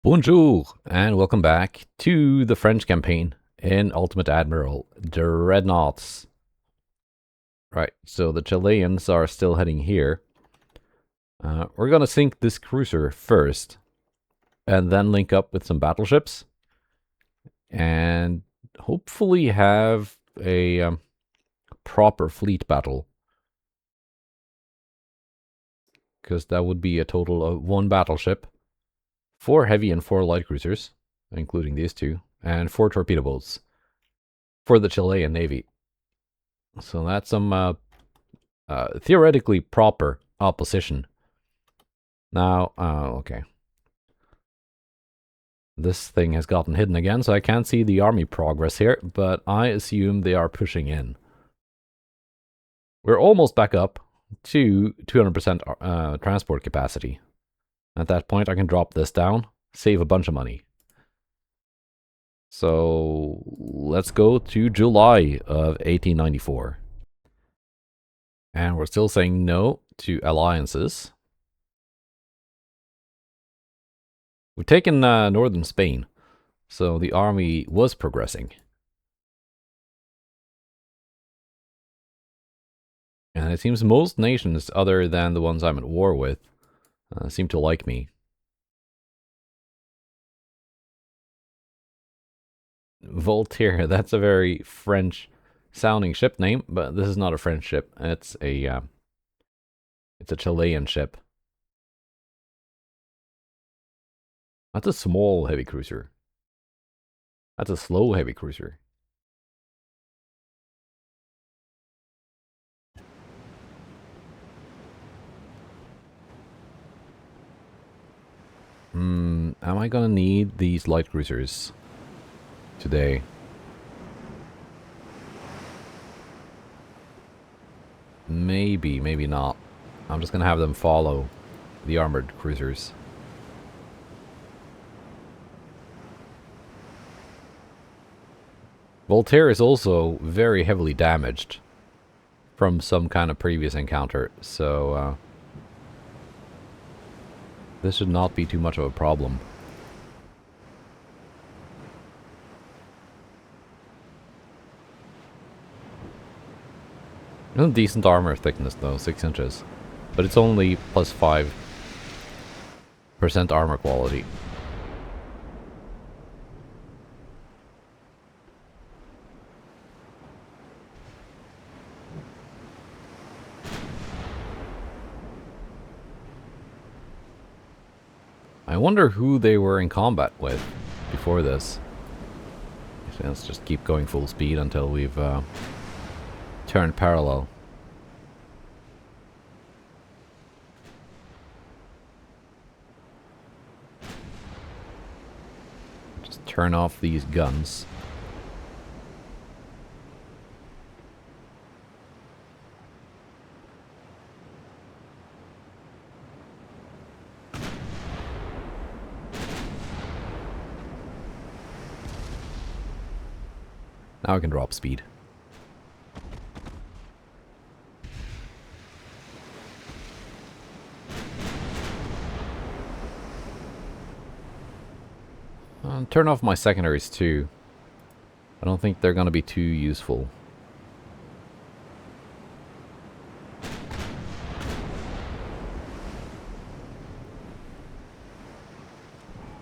Bonjour, and welcome back to the French campaign in Ultimate Admiral Dreadnoughts. Right, so the Chileans are still heading here. We're gonna sink this cruiser first, and then link up with some battleships, and hopefully have a proper fleet battle. Because that would be a total of 1 battleship, 4 heavy and 4 light cruisers, including these two, and 4 torpedo boats for the Chilean Navy. So that's some theoretically proper opposition. Now, okay. This thing has gotten hidden again, so I can't see the army progress here, but I assume they are pushing in. We're almost back up to 200% transport capacity. At that point, I can drop this down, save a bunch of money. So let's go to July of 1894. And we're still saying no to alliances. We've taken northern Spain, so the army was progressing. And it seems most nations, other than the ones I'm at war with, seem to like me. Voltaire, that's a very French-sounding ship name, but this is not a French ship. It's a Chilean ship. That's a small heavy cruiser. That's a slow heavy cruiser. Am I gonna need these light cruisers today? Maybe, maybe not. I'm just gonna have them follow the armored cruisers. Voltaire is also very heavily damaged from some kind of previous encounter, so this should not be too much of a problem. It's a decent armor thickness though, 6 inches. But it's only plus 5% armor quality. I wonder who they were in combat with before this. Let's just keep going full speed until we've turned parallel. Just turn off these guns. Now I can drop speed. Turn off my secondaries too. I don't think they're going to be too useful.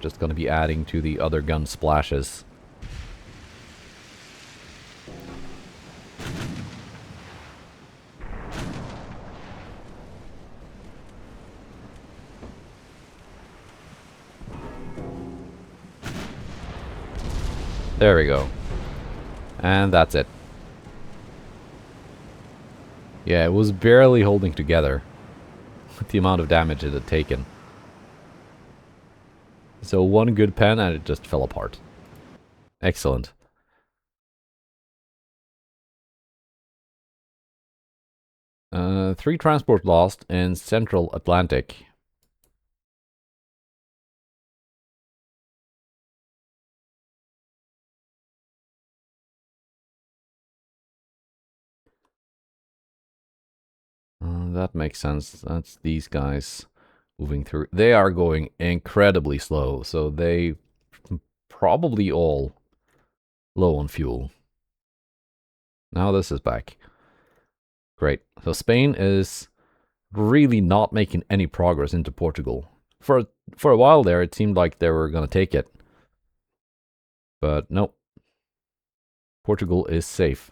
Just going to be adding to the other gun splashes. There we go. And that's it. Yeah, it was barely holding together with the amount of damage it had taken. So one good pen and it just fell apart. Excellent. Three transport lost in Central Atlantic. That makes sense. That's these guys. moving through. They are going incredibly slow, so they probably all low on fuel. Now this is back. Great. So Spain is really not making any progress into Portugal. For a while there, it seemed like they were going to take it. But no. Portugal is safe.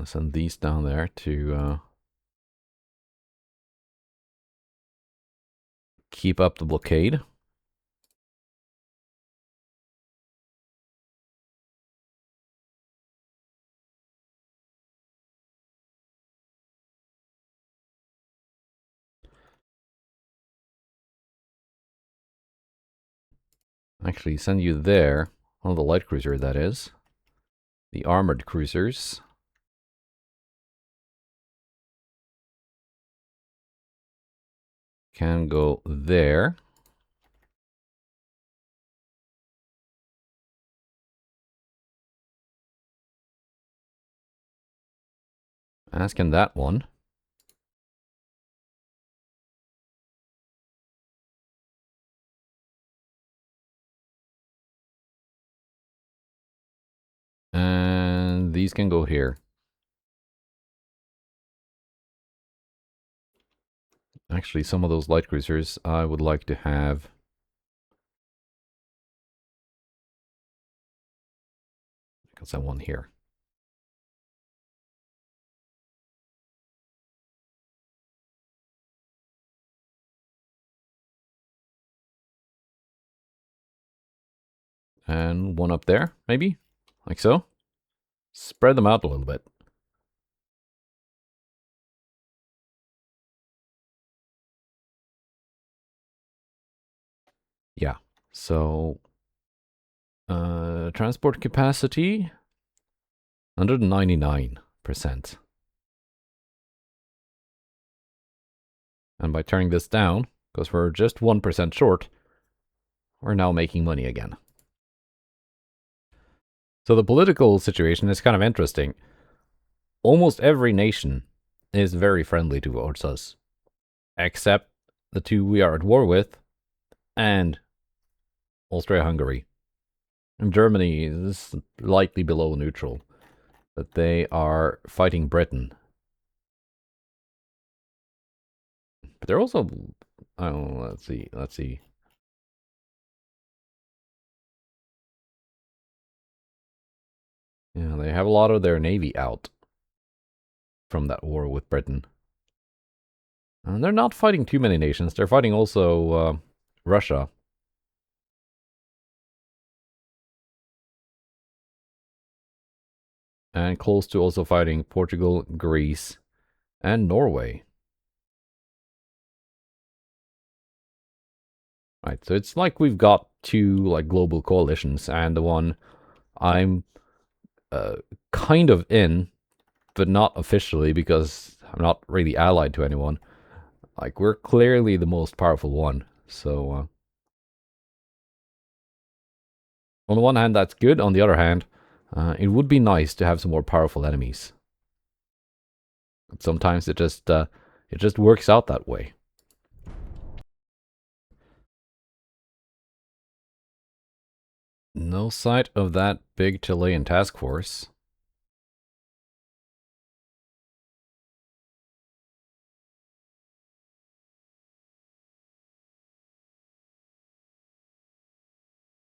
Send these down there to keep up the blockade. Actually, send you there. Oh, the light cruiser, that is. The armored cruisers can go there. As can that one. And these can go here. Actually, some of those light cruisers I would like to have. Got that one here. And one up there, maybe? Like so. Spread them out a little bit. Yeah. So, transport capacity, 199%. And by turning this down, because we're just 1% short, we're now making money again. So the political situation is kind of interesting. Almost every nation is very friendly towards us, except the two we are at war with, and Austria-Hungary. And Germany is slightly below neutral, but they are fighting Britain. But they're also, oh, let's see. Yeah, they have a lot of their navy out from that war with Britain. And they're not fighting too many nations. They're fighting also Russia. And close to also fighting Portugal, Greece, and Norway. Right, so it's like we've got two like global coalitions, and the one I'm kind of in, but not officially because I'm not really allied to anyone. Like, we're clearly the most powerful one. So, on the one hand, that's good. On the other hand, it would be nice to have some more powerful enemies. But sometimes it just works out that way. No sight of that big Chilean task force.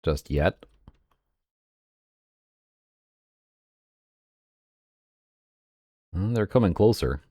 Just yet. They're coming closer.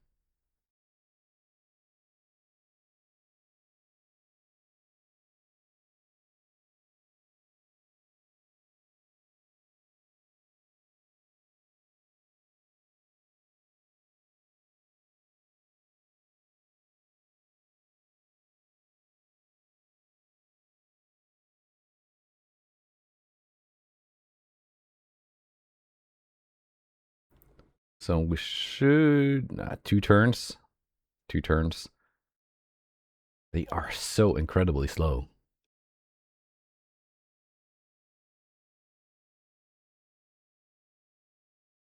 So we should... 2 turns. 2 turns. They are so incredibly slow.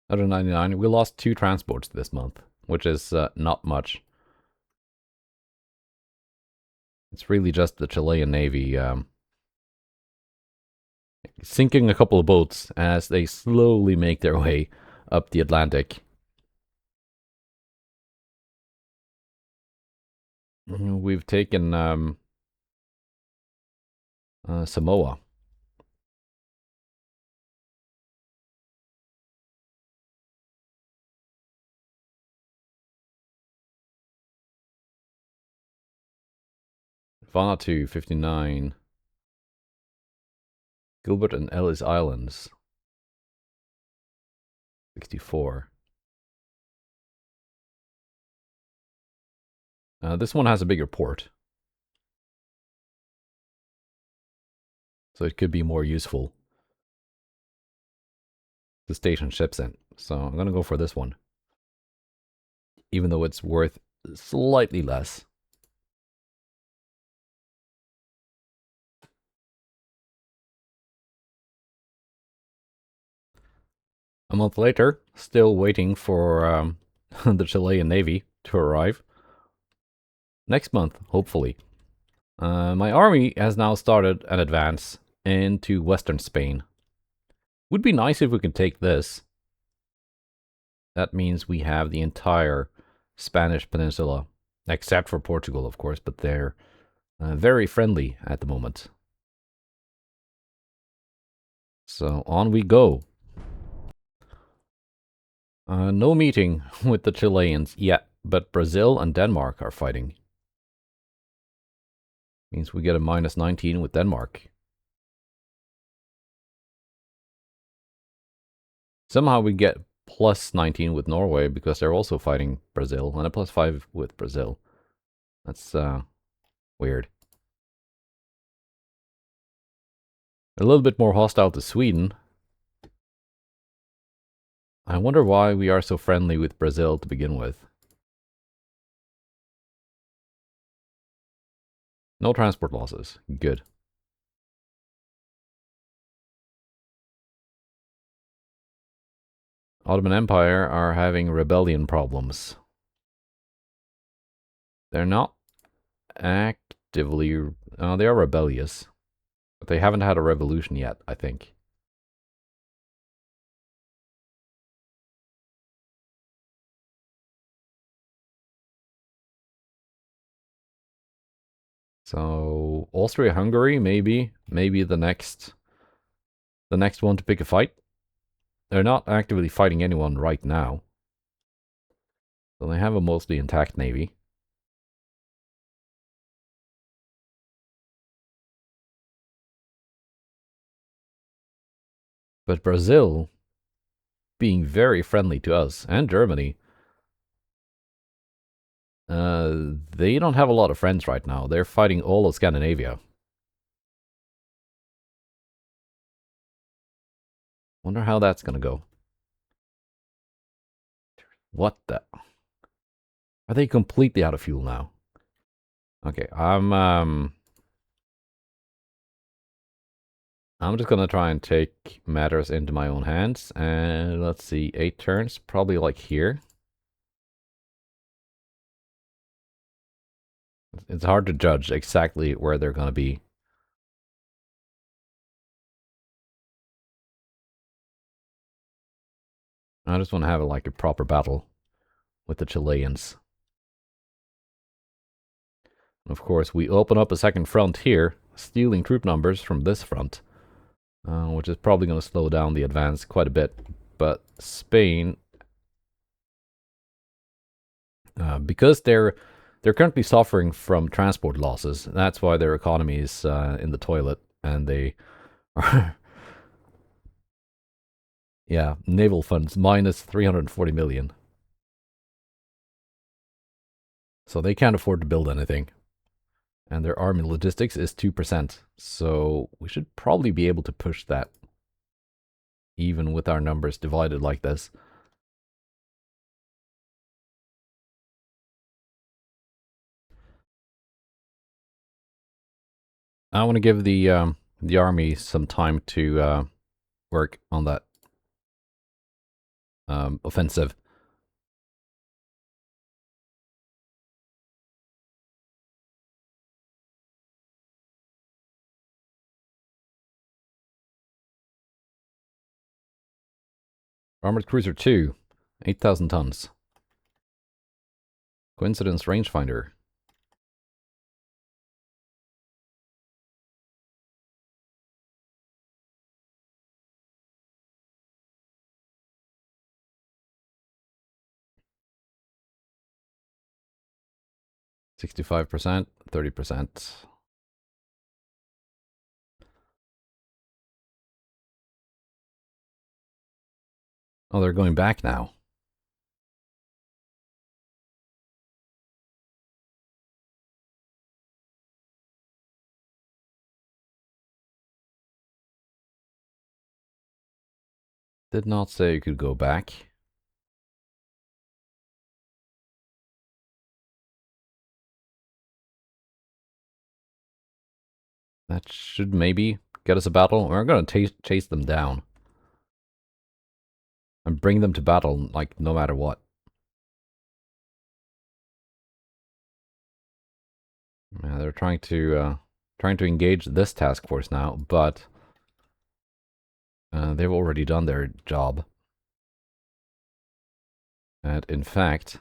Out of 99, we lost 2 transports this month, which is not much. It's really just the Chilean Navy sinking a couple of boats as they slowly make their way up the Atlantic. We've taken Samoa. Vanuatu 59. Gilbert and Ellis Islands 64. This one has a bigger port, so it could be more useful to station ships in. So I'm going to go for this one, even though it's worth slightly less. A month later, still waiting for the Chilean Navy to arrive. Next month, hopefully. My army has now started an advance into western Spain. Would be nice if we could take this. That means we have the entire Spanish peninsula, except for Portugal, of course, but they're very friendly at the moment. So on we go. No meeting with the Chileans yet, but Brazil and Denmark are fighting. Means we get a minus 19 with Denmark. Somehow we get plus 19 with Norway because they're also fighting Brazil, and a plus 5 with Brazil. That's weird. A little bit more hostile to Sweden. I wonder why we are so friendly with Brazil to begin with. No transport losses. Good. Ottoman Empire are having rebellion problems. They're not actively... they are rebellious. But they haven't had a revolution yet, I think. So Austria-Hungary, maybe the next one to pick a fight. They're not actively fighting anyone right now. So they have a mostly intact navy. But Brazil, being very friendly to us, and Germany, they don't have a lot of friends right now. They're fighting all of Scandinavia. Wonder how that's gonna go. What the? Are they completely out of fuel now? Okay, I'm just gonna try and take matters into my own hands. And let's see, 8 turns, probably like here. It's hard to judge exactly where they're gonna be. I just want to have like a proper battle with the Chileans. Of course, we open up a second front here, stealing troop numbers from this front, which is probably going to slow down the advance quite a bit. But Spain, because they're currently suffering from transport losses, that's why their economy is in the toilet, and they are, yeah, naval funds minus 340 million. So they can't afford to build anything. And their army logistics is 2%. So we should probably be able to push that, even with our numbers divided like this. I want to give the army some time to work on that. offensive. Armored Cruiser 2, 8,000 tons. Coincidence rangefinder. %, 30%. Oh, they're going back now. Did not say you could go back. That should maybe get us a battle. We're going to chase them down. And bring them to battle, like, no matter what. Yeah, they're trying to engage this task force now, but they've already done their job. And in fact,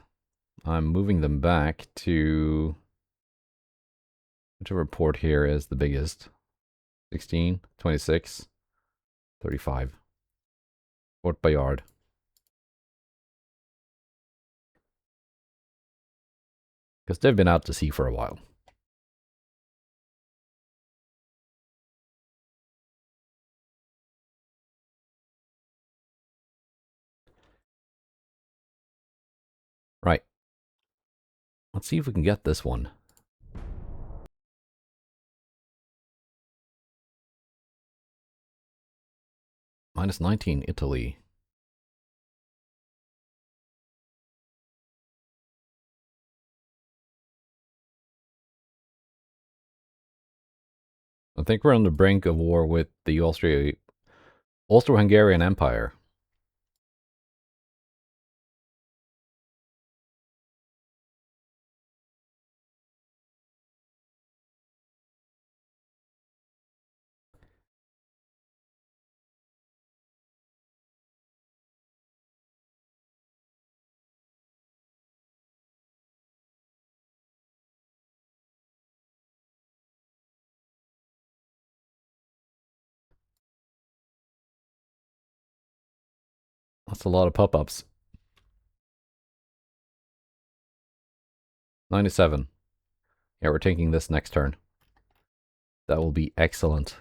I'm moving them back to whichever port here is the biggest. 16, 26, 35. Port Bayard. Because they've been out to sea for a while. Right. Let's see if we can get this one. -19, Italy. I think we're on the brink of war with the Austro-Hungarian Empire. That's a lot of pop-ups. 97. Yeah, we're taking this next turn. That will be excellent.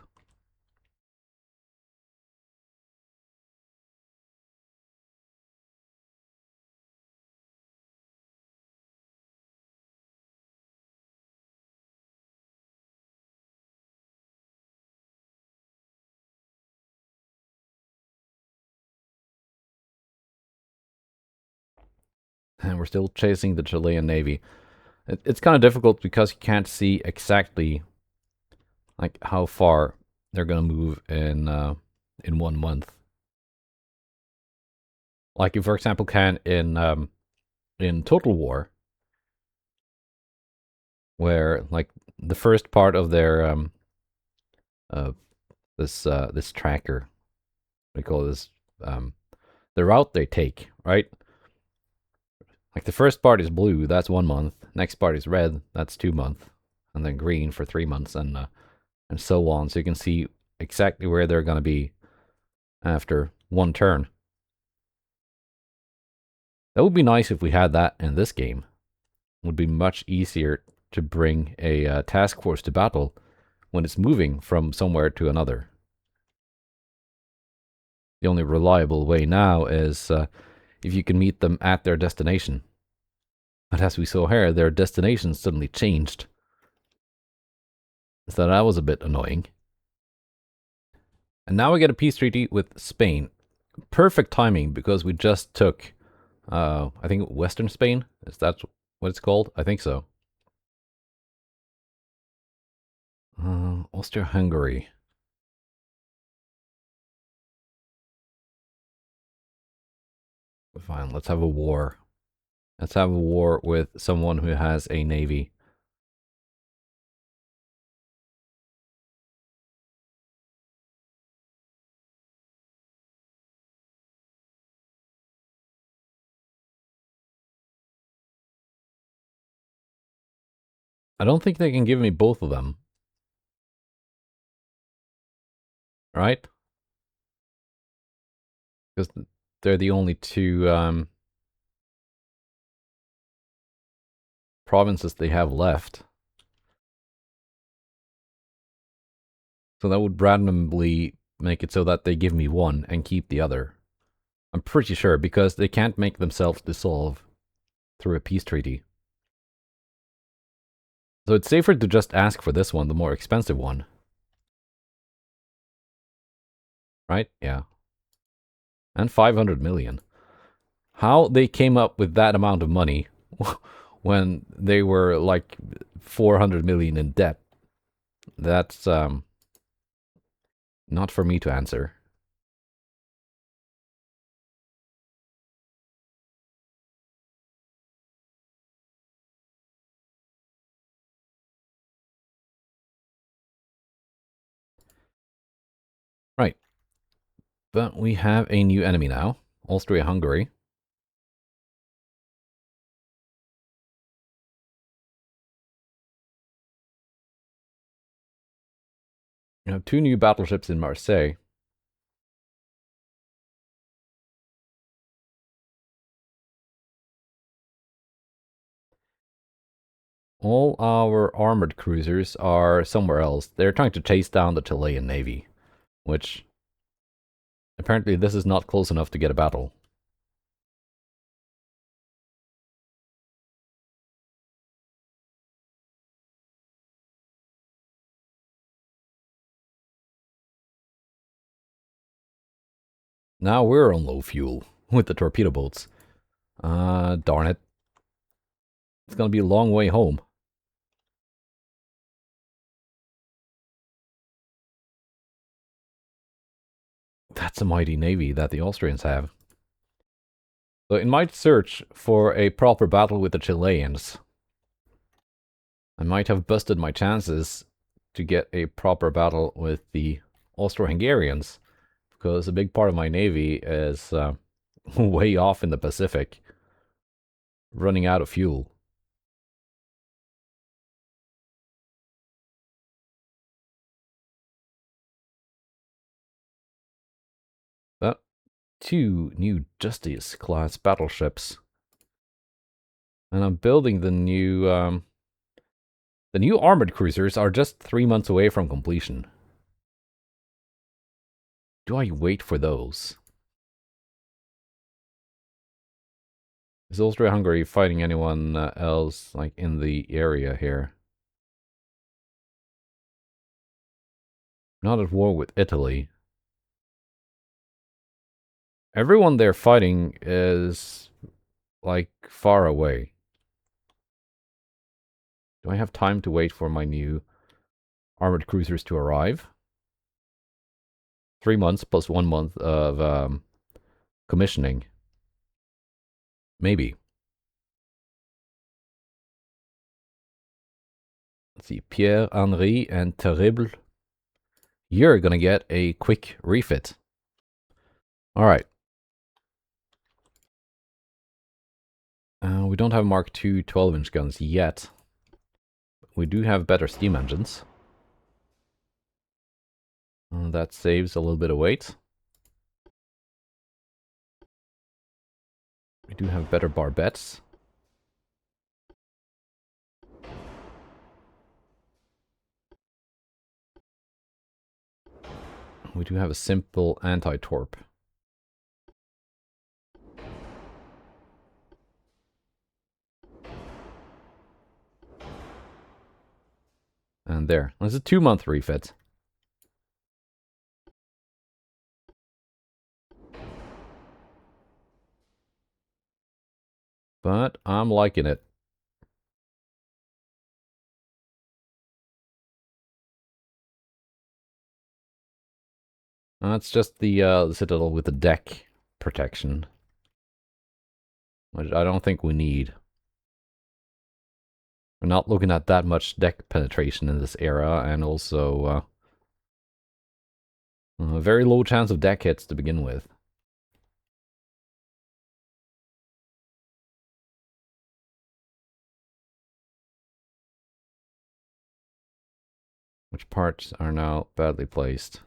And we're still chasing the Chilean Navy. It's kind of difficult because you can't see exactly like how far they're going to move in 1 month. Like you, for example, can in Total War, where like the first part of their uh this tracker, we call this the route they take, right? Like the first part is blue, that's 1 month. Next part is red, that's 2 months, and then green for 3 months, and so on. So you can see exactly where they're going to be after 1 turn. That would be nice if we had that in this game. It would be much easier to bring a task force to battle when it's moving from somewhere to another. The only reliable way now is if you can meet them at their destination. But as we saw here, their destination suddenly changed. So that was a bit annoying. And now we get a peace treaty with Spain. Perfect timing because we just took, I think, Western Spain. Is that what it's called? I think so. Austria-Hungary. Fine, let's have a war. Let's have a war with someone who has a navy. I don't think they can give me both of them. Right? Because they're the only two provinces they have left. So that would randomly make it so that they give me one and keep the other. I'm pretty sure, because they can't make themselves dissolve through a peace treaty. So it's safer to just ask for this one, the more expensive one. Right? Yeah. And 500 million. How they came up with that amount of money when they were like 400 million in debt, that's not for me to answer. Right. But we have a new enemy now. Austria-Hungary. We have 2 new battleships in Marseille. All our armored cruisers are somewhere else. They're trying to chase down the Chilean navy, which apparently this is not close enough to get a battle. Now we're on low fuel with the torpedo boats. Darn it. It's gonna be a long way home. That's a mighty navy that the Austrians have. So in my search for a proper battle with the Chileans, I might have busted my chances to get a proper battle with the Austro-Hungarians, because a big part of my navy is way off in the Pacific, running out of fuel. But 2 new Justice-class battleships. And I'm building the new armored cruisers are just 3 months away from completion. Do I wait for those? Is Austria-Hungary fighting anyone else like in the area here? Not at war with Italy. Everyone they're fighting is like far away. Do I have time to wait for my new armored cruisers to arrive? 3 months plus 1 month of commissioning. Maybe. Let's see. Pierre, Henri, and Terrible. You're gonna get a quick refit. Alright. We don't have Mark II 12-inch guns yet. We do have better steam engines. That saves a little bit of weight. We do have better barbettes. We do have a simple anti-torp. And there. That's a 2-month refit. But I'm liking it. That's just the Citadel with the deck protection. which I don't think we need. We're not looking at that much deck penetration in this era, and also a very low chance of deck hits to begin with. Which parts are now badly placed?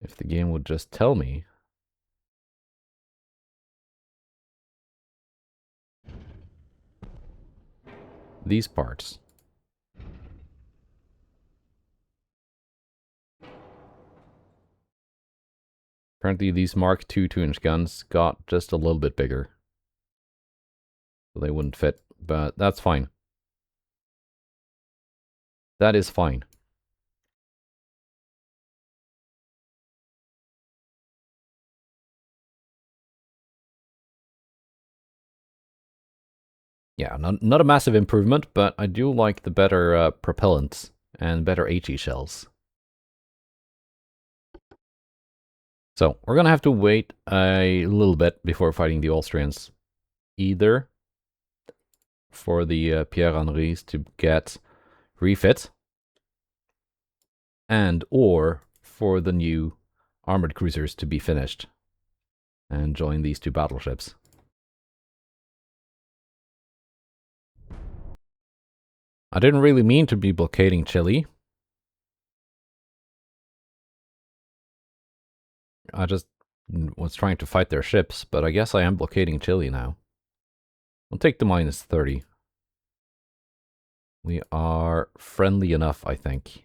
If the game would just tell me. These parts. Apparently these Mark II 2-inch guns got just a little bit bigger. So they wouldn't fit, but that's fine. That is fine. Yeah, not a massive improvement, but I do like the better propellants and better HE shells. So we're gonna have to wait a little bit before fighting the Austrians. Either for the Pierre Henrys to get refit, and or for the new armored cruisers to be finished and join these two battleships. I didn't really mean to be blockading Chile. I just was trying to fight their ships, but I guess I am blockading Chile now. I'll take the minus 30. We are friendly enough, I think.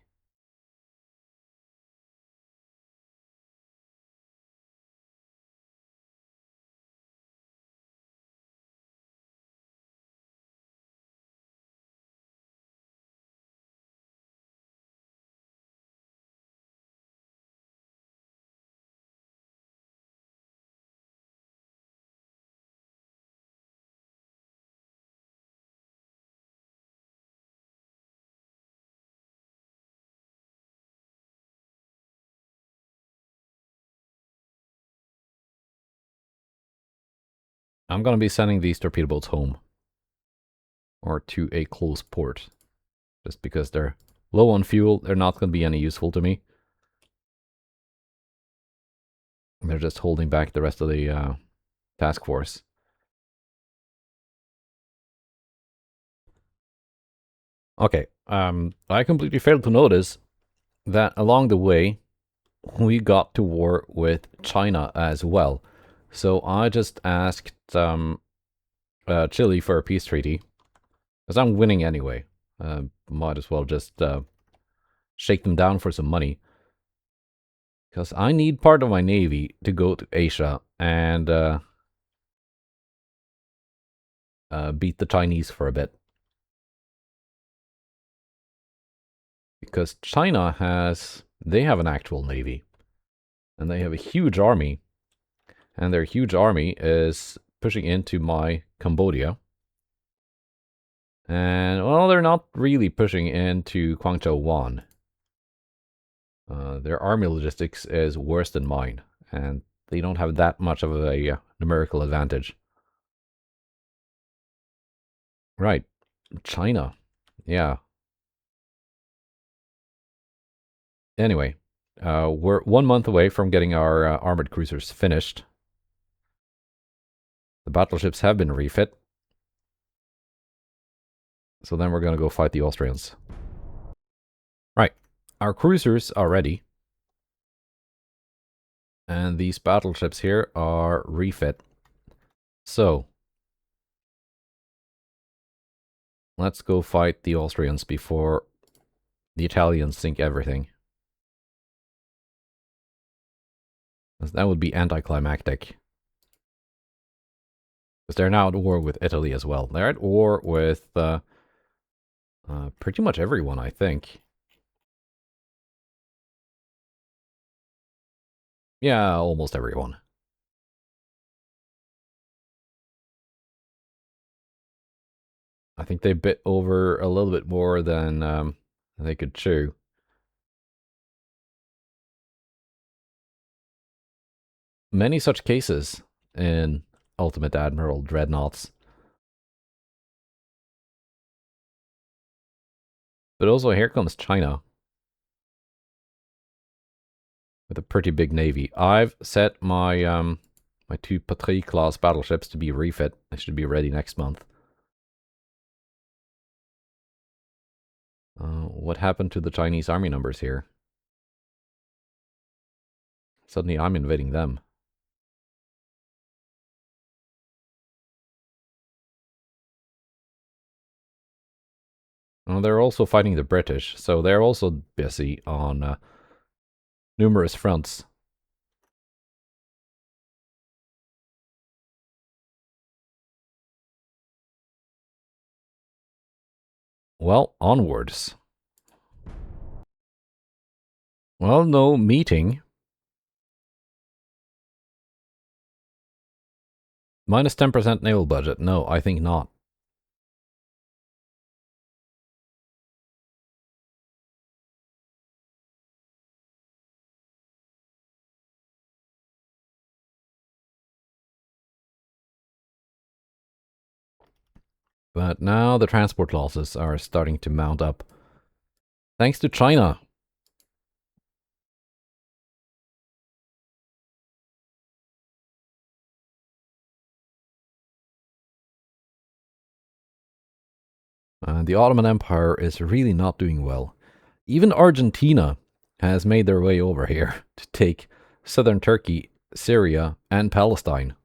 I'm going to be sending these torpedo boats home. Or to a close port. Just because they're low on fuel, they're not going to be any useful to me. They're just holding back the rest of the task force. Okay, I completely failed to notice that along the way, we got to war with China as well. So I just asked Chile for a peace treaty. Because I'm winning anyway. Might as well just shake them down for some money. Because I need part of my navy to go to Asia and beat the Chinese for a bit. Because China they have an actual navy. And they have a huge army. And their huge army is pushing into my Cambodia. And, well, they're not really pushing into Guangzhou Wan. Their army logistics is worse than mine. And they don't have that much of a numerical advantage. Right. China. Yeah. Anyway, we're 1 month away from getting our armored cruisers finished. The battleships have been refit. So then we're going to go fight the Austrians. Right. Our cruisers are ready. And these battleships here are refit. So, let's go fight the Austrians before the Italians sink everything. That would be anticlimactic. Because they're now at war with Italy as well. They're at war with pretty much everyone, I think. Yeah, almost everyone. I think they bit over a little bit more than they could chew. many such cases in Ultimate Admiral Dreadnoughts. But also here comes China with a pretty big navy. I've set my my 2 Patrie class battleships to be refit. They should be ready next month. What happened to the Chinese army numbers here? Suddenly I'm invading them. They're also fighting the British, so they're also busy on numerous fronts. Well, onwards. Well, no meeting. Minus 10% naval budget. No, I think not. But now the transport losses are starting to mount up. Thanks to China. The Ottoman Empire is really not doing well. Even Argentina has made their way over here to take southern Turkey, Syria, and Palestine.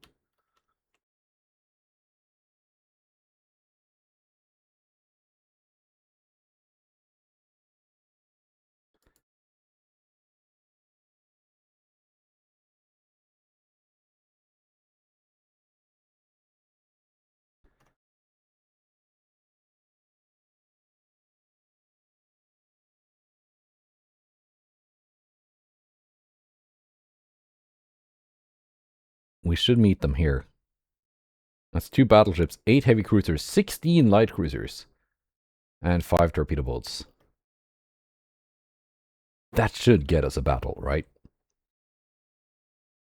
We should meet them here. That's 2 battleships, 8 heavy cruisers, 16 light cruisers, and 5 torpedo boats. That should get us a battle, right?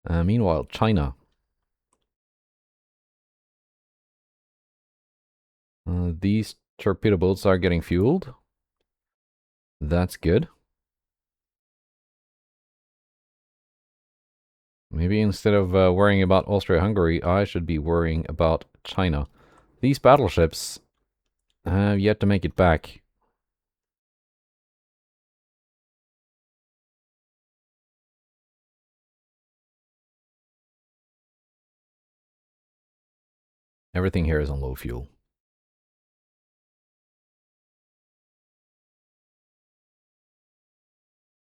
Meanwhile, China. These torpedo boats are getting fueled. That's good. Maybe instead of worrying about Austria-Hungary, I should be worrying about China. These battleships have yet to make it back. Everything here is on low fuel.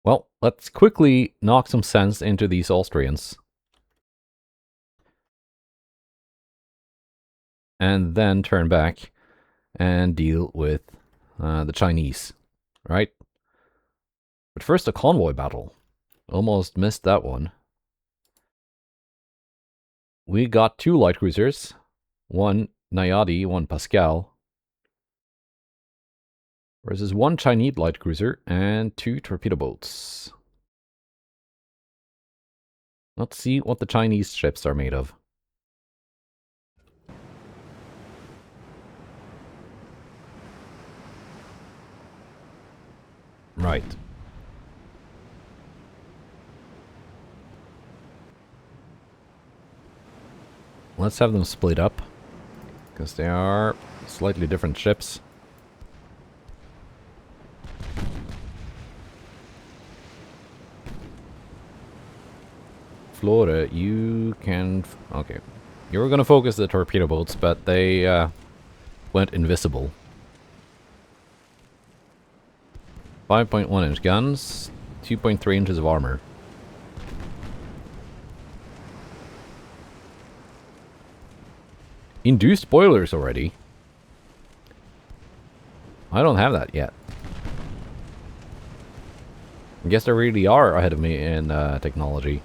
Well, let's quickly knock some sense into these Austrians. And then turn back and deal with the Chinese, right? But first, a convoy battle. Almost missed that one. We got 2 light cruisers. 1 Nayade, 1 Pascal. Versus 1 Chinese light cruiser and 2 torpedo boats. Let's see what the Chinese ships are made of. Right. Let's have them split up, because they are slightly different ships. Flora, you can... Okay. You were going to focus the torpedo boats, but they went invisible. 5.1 inch guns, 2.3 inches of armor. Induced boilers already? I don't have that yet. I guess they really are ahead of me in technology.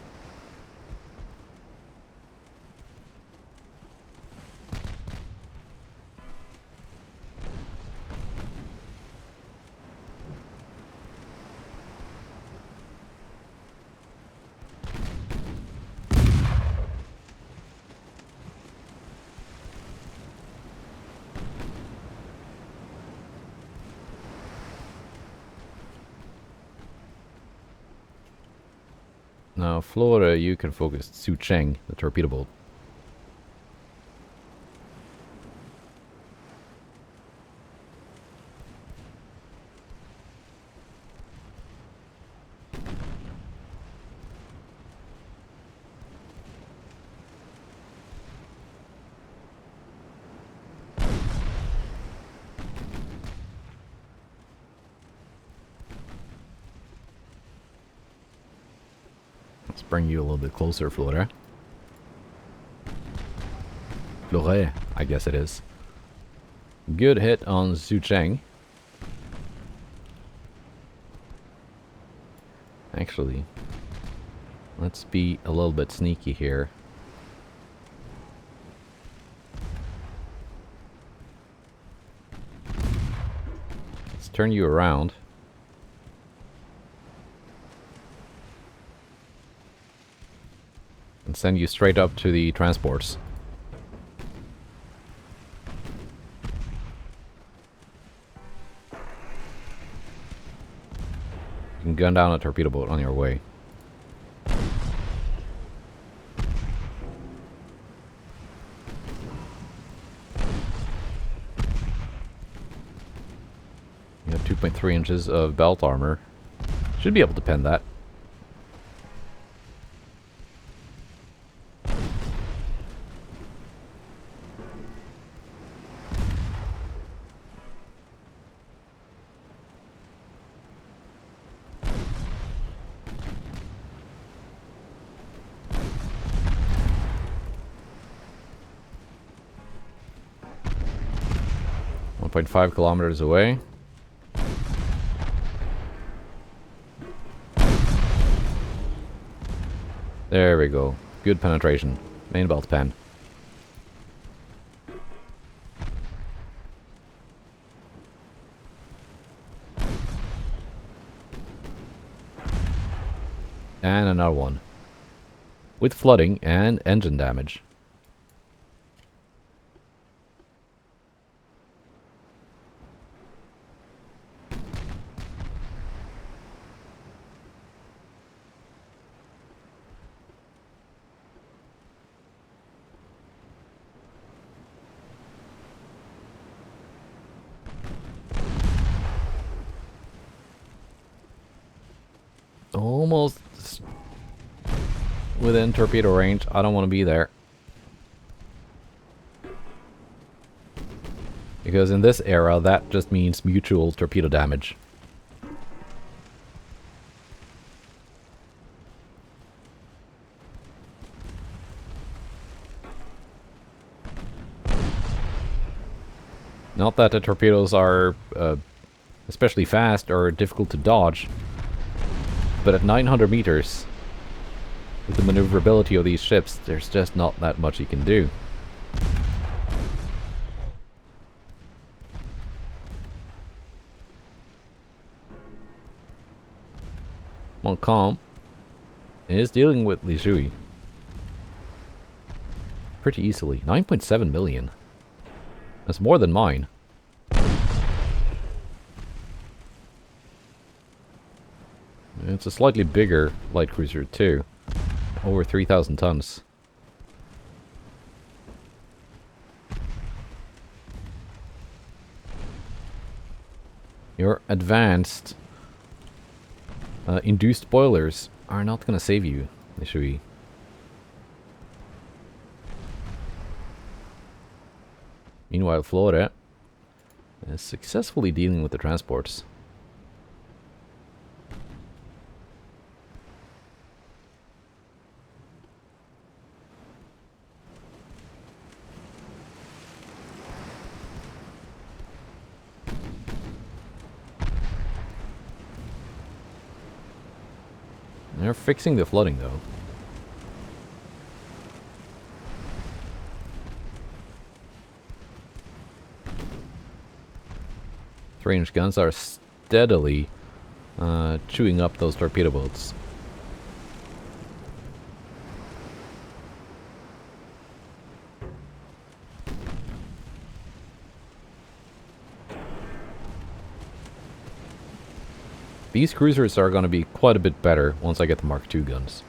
Now, Flora, you can focus Su Cheng, the torpedo boat. Let's bring you a little bit closer, Flora. Flore, I guess it is. Good hit on Su Cheng. Actually, let's be a little bit sneaky here. Let's turn you around. And send you straight up to the transports. You can gun down a torpedo boat on your way. You have 2.3 inches of belt armor. Should be able to pen that. .5 kilometers away. There we go. Good penetration. Main belt pen. And another one. With flooding and engine damage. Almost within torpedo range. I don't want to be there. Because in this era, that just means mutual torpedo damage. Not that the torpedoes are especially fast or difficult to dodge, but at 900 meters, with the maneuverability of these ships, there's just not that much you can do. Montcalm is dealing with Li Shui pretty easily. 9.7 million. That's more than mine. It's a slightly bigger light cruiser too. Over 3,000 tons. Your advanced induced boilers are not going to save you, Nishui. Meanwhile, Flora is successfully dealing with the transports. They're fixing the flooding, though. Three-inch guns are steadily chewing up those torpedo boats. These cruisers are going to be quite a bit better once I get the Mark II guns.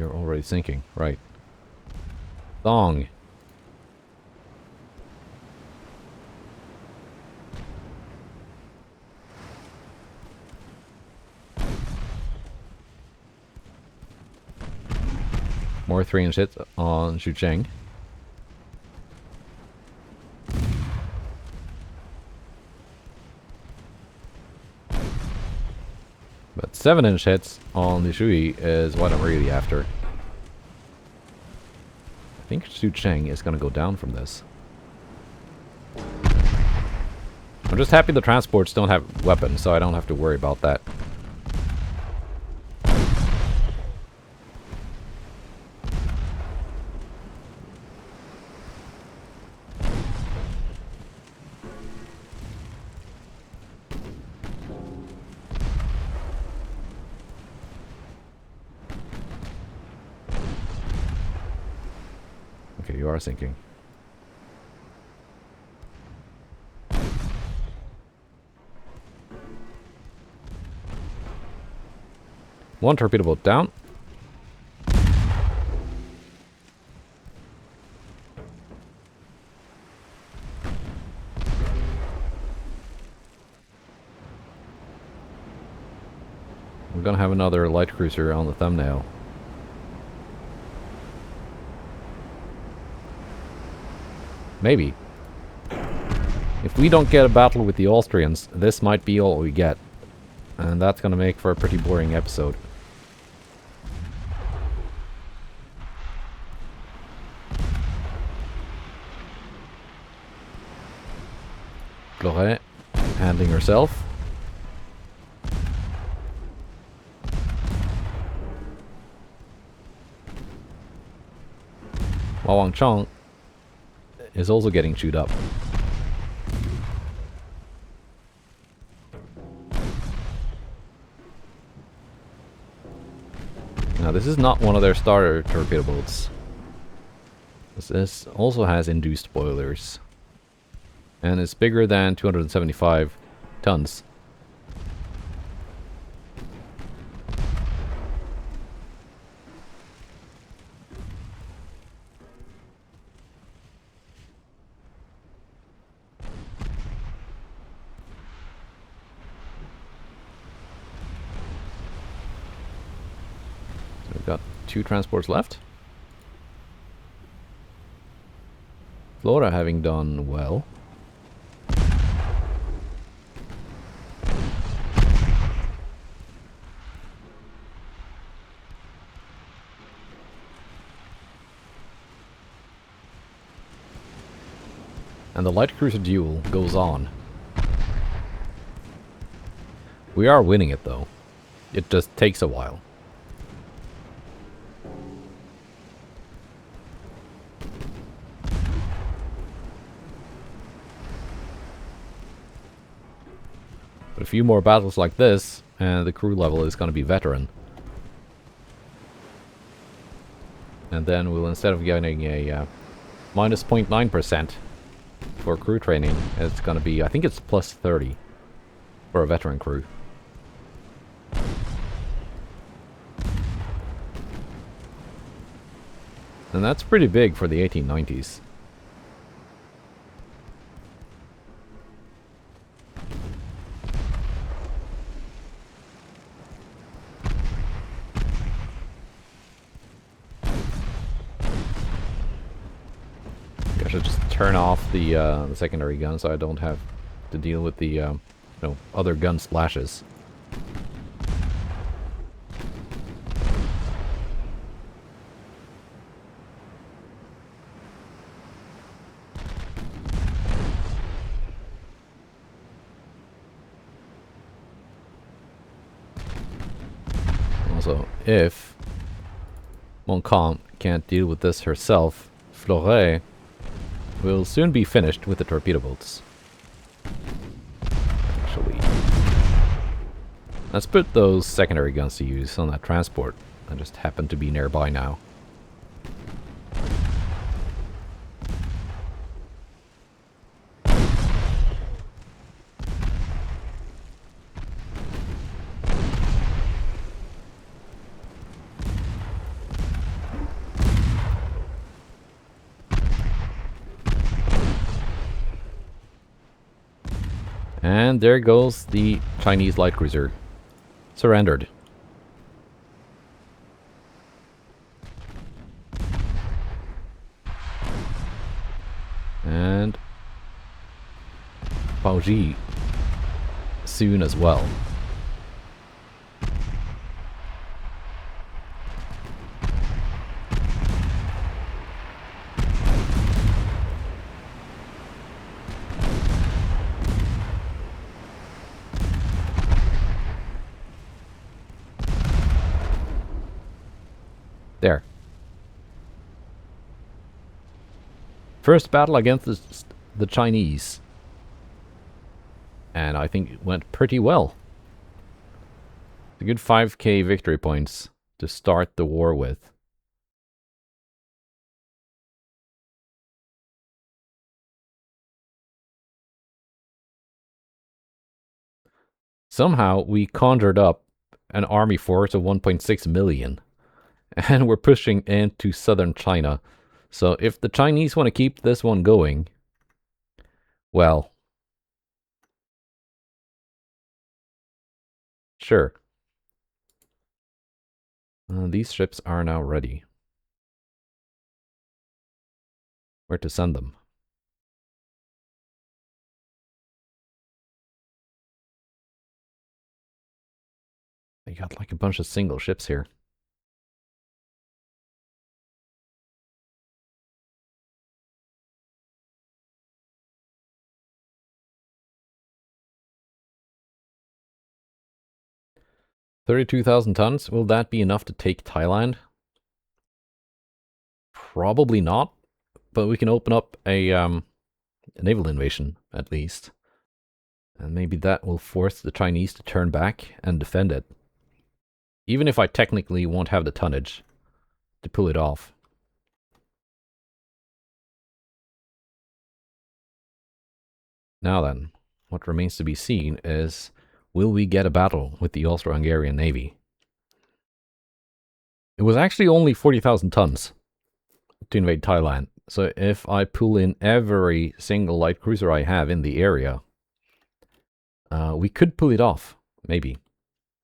you're already sinking. Right. Thong. More 3-inch hits on Xucheng. But 7-inch hits on the Shui is what I'm really after. I think Xucheng is going to go down from this. I'm just happy the transports don't have weapons, so I don't have to worry about that. Okay, you are sinking. One torpedo boat down. We're gonna have another light cruiser on the thumbnail. Maybe. If we don't get a battle with the Austrians, this might be all we get. And that's gonna make for a pretty boring episode. Gloret handling herself. Wang Chong is also getting chewed up. Now this is not one of their starter torpedo boats. This also has induced boilers. And it's bigger than 275 tons. We've got 2 transports left. Flora having done well. And the light cruiser duel goes on. We are winning it though. It just takes a while. But a few more battles like this, and the crew level is going to be veteran. And then we'll, instead of getting a minus 0.9% for crew training, it's going to be, I think it's plus 30 for a veteran crew. And that's pretty big for the 1890s. I should just turn off the secondary gun so I don't have to deal with the other gun splashes. Also, if Montcalm can't deal with this herself, Fleuret will soon be finished with the torpedo boats. Actually, let's put those secondary guns to use on that transport that just happen to be nearby now. And there goes the Chinese light cruiser. Surrendered. And Baoji soon as well. There. First battle against the Chinese. And I think it went pretty well. A good 5k victory points to start the war with. Somehow we conjured up an army force of 1.6 million. And we're pushing into southern China. So if the Chinese want to keep this one going, well, sure. These ships are now ready. Where to send them? They got like a bunch of single ships here. $32,000 tons. Will that be enough to take Thailand? Probably not. But we can open up a naval invasion, at least. And maybe that will force the Chinese to turn back and defend it. Even if I technically won't have the tonnage to pull it off. Now then, what remains to be seen is, will we get a battle with the Austro-Hungarian Navy? It was actually only 40,000 tons to invade Thailand. So if I pull in every single light cruiser I have in the area, we could pull it off, maybe.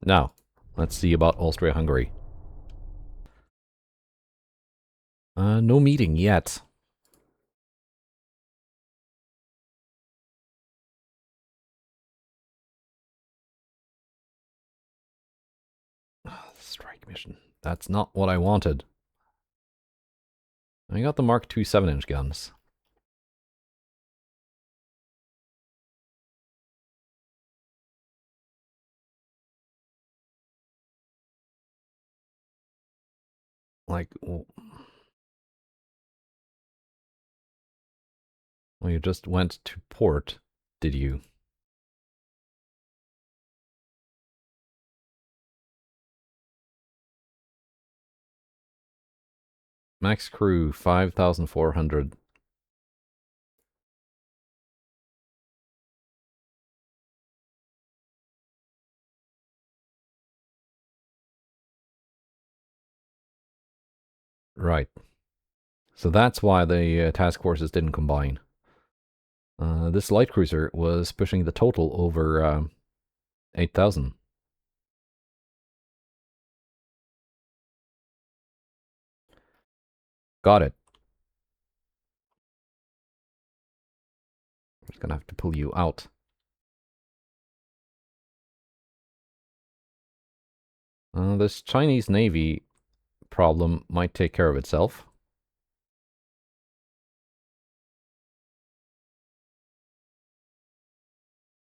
Now, let's see about Austria-Hungary. No meeting yet. Strike mission. That's not what I wanted. I got the Mark II 7-inch guns. Like, well, you just went to port, did you? Max crew, 5,400. Right. So that's why the task forces didn't combine. This light cruiser was pushing the total over 8,000. Got it. I'm just gonna have to pull you out. This Chinese Navy problem might take care of itself.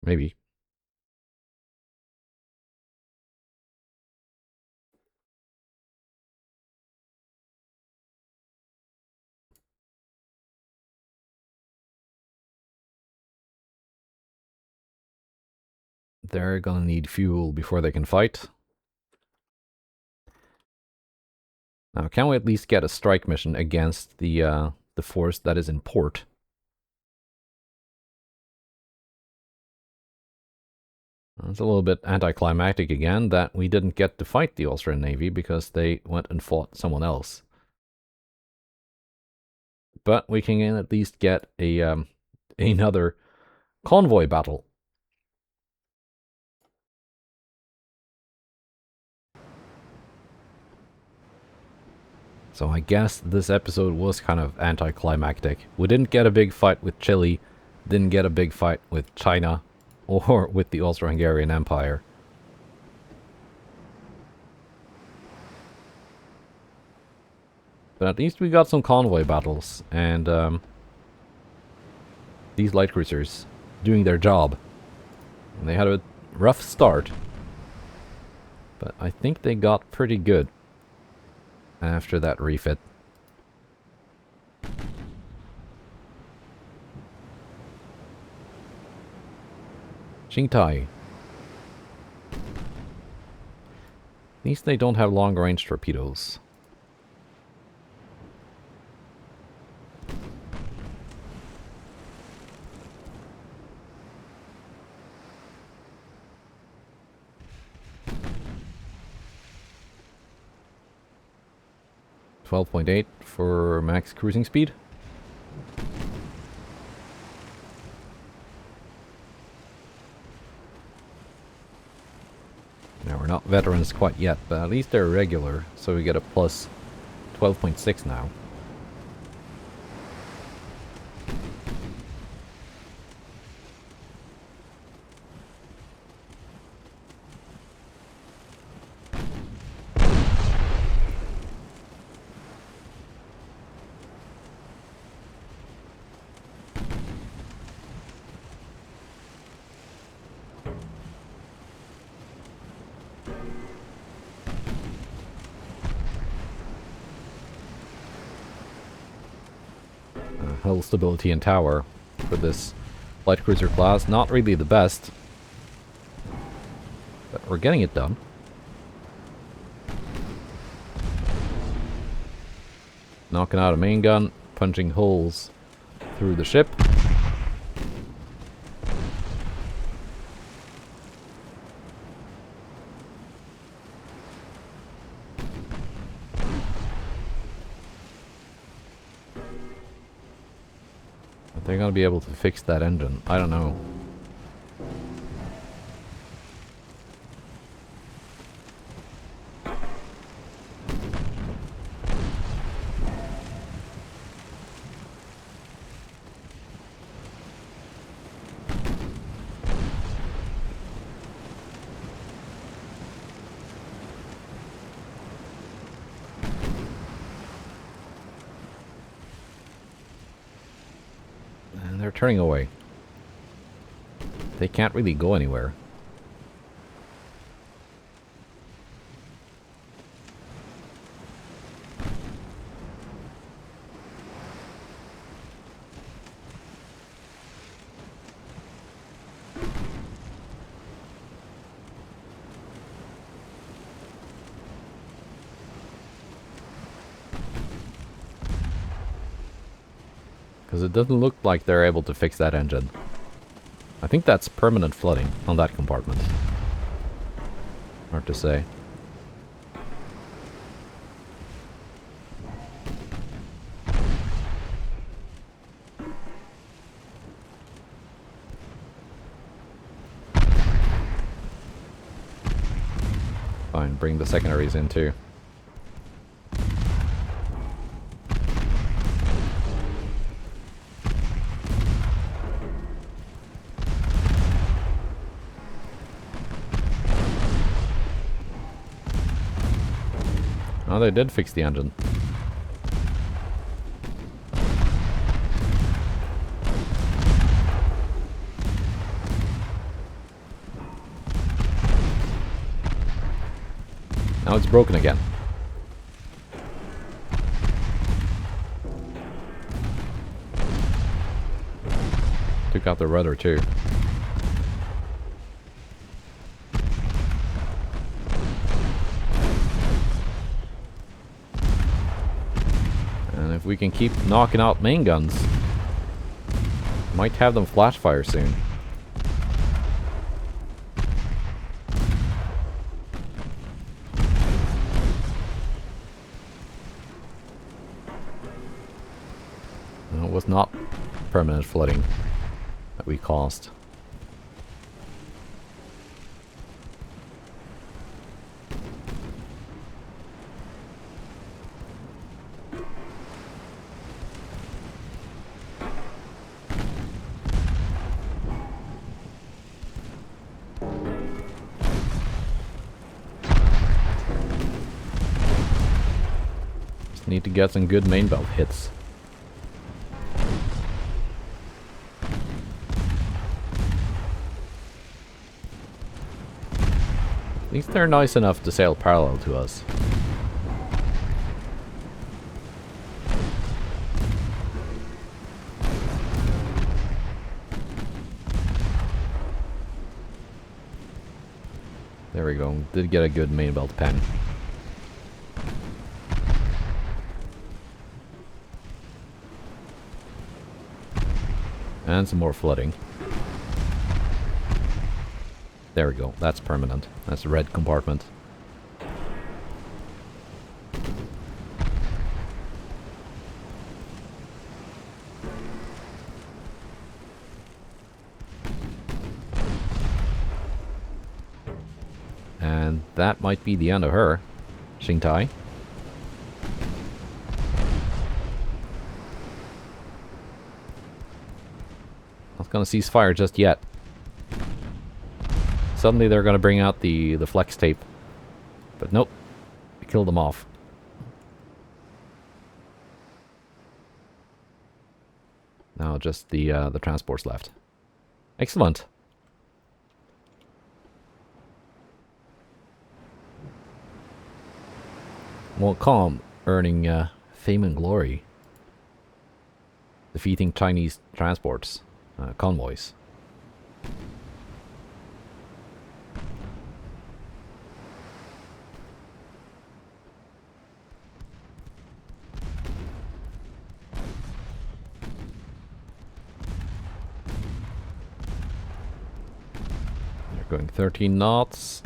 Maybe. They're gonna need fuel before they can fight. Now, can we at least get a strike mission against the force that is in port? It's a little bit anticlimactic again that we didn't get to fight the Austrian Navy because they went and fought someone else. But we can at least get a another convoy battle So I guess this episode was kind of anticlimactic. We didn't get a big fight with Chile, didn't get a big fight with China, or with the Austro-Hungarian Empire. But at least we got some convoy battles, and these light cruisers doing their job. And they had a rough start, but I think they got pretty good after that refit. Qingtai. At least they don't have long-range torpedoes. .8 for max cruising speed. Now we're not veterans quite yet, but at least they're regular, so we get a plus 12.6 now. Hull stability and tower for this light cruiser class, not really the best, but we're getting it done. Knocking out a main gun, punching holes through the ship. They're gonna be able to fix that engine. I don't know. They're turning away. They can't really go anywhere. Because it doesn't look like they're able to fix that engine. I think that's permanent flooding on that compartment. Hard to say. Fine, bring the secondaries in too. Oh, they did fix the engine. Now it's broken again. Took out the rudder too. If we can keep knocking out main guns, might have them flash fire soon. No, it was not permanent flooding that we caused. need to get some good main belt hits. At least they're nice enough to sail parallel to us. There we go. Did get a good main belt pen. And some more flooding. There we go. That's permanent. That's the red compartment. And that might be the end of her. Xingtai. Not gonna cease fire just yet. Suddenly they're gonna bring out the flex tape. But nope. We killed them off. Now just the transports left. Excellent. Montcalm earning fame and glory. Defeating Chinese transports, convoys. They're going 13 knots.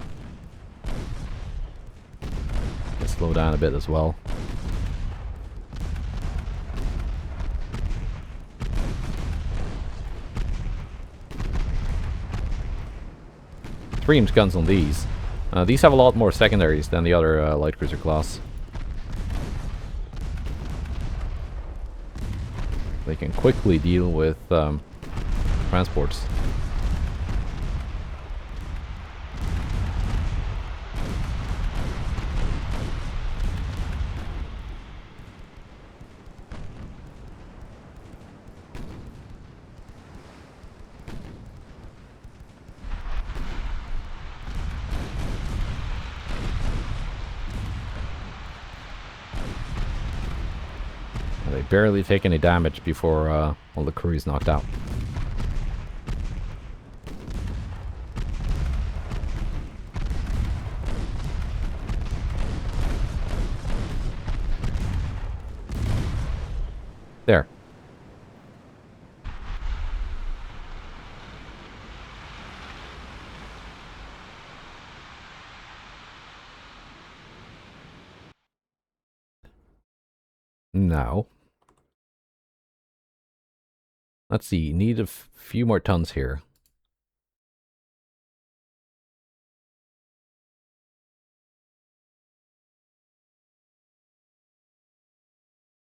Slow down a bit as well. Three-inch guns on these. These have a lot more secondaries than the other light cruiser class. They can quickly deal with transports. They barely take any damage before all the crew is knocked out. There. Now. Let's see, need a few more tons here.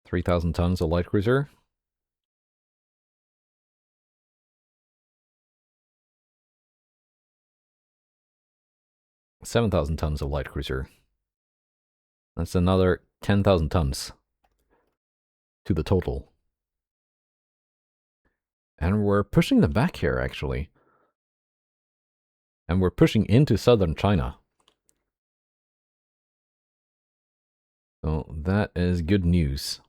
$3,000 tons of light cruiser. 7,000 tons of light cruiser. That's another 10,000 tons to the total. And we're pushing them back here, actually. And we're pushing into southern China. So that is good news.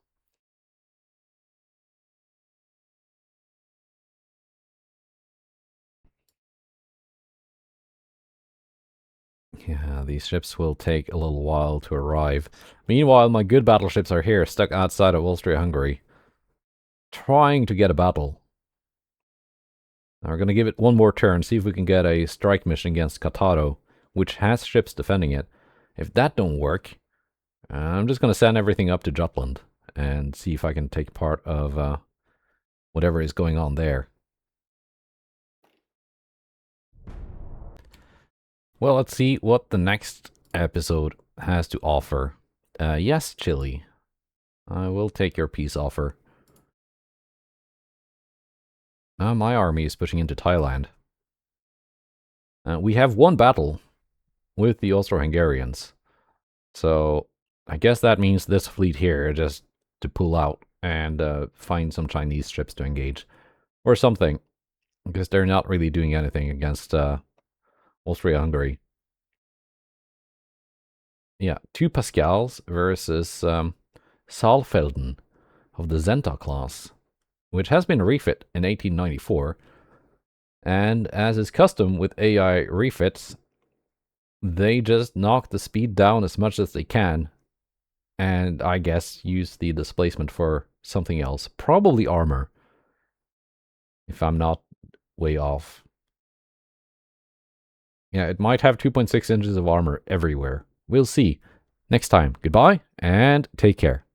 Yeah, these ships will take a little while to arrive. Meanwhile, my good battleships are here, stuck outside of Austria-Hungary, trying to get a battle. Now we're going to give it one more turn, see if we can get a strike mission against Kataro, which has ships defending it. If that don't work, I'm just going to send everything up to Jutland and see if I can take part of whatever is going on there. Well, let's see what the next episode has to offer. Yes, Chile. I will take your peace offer. My army is pushing into Thailand. We have one battle with the Austro-Hungarians. So I guess that means this fleet here just to pull out and find some Chinese ships to engage. Or something. Because they're not really doing anything against Austria-Hungary. Yeah, 2 Pascals versus Saalfelden of the Zenta class, which has been refit in 1894. And as is custom with AI refits, they just knock the speed down as much as they can, and I guess use the displacement for something else. Probably armor, if I'm not way off. Yeah, it might have 2.6 inches of armor everywhere. We'll see. Next time, goodbye, and take care.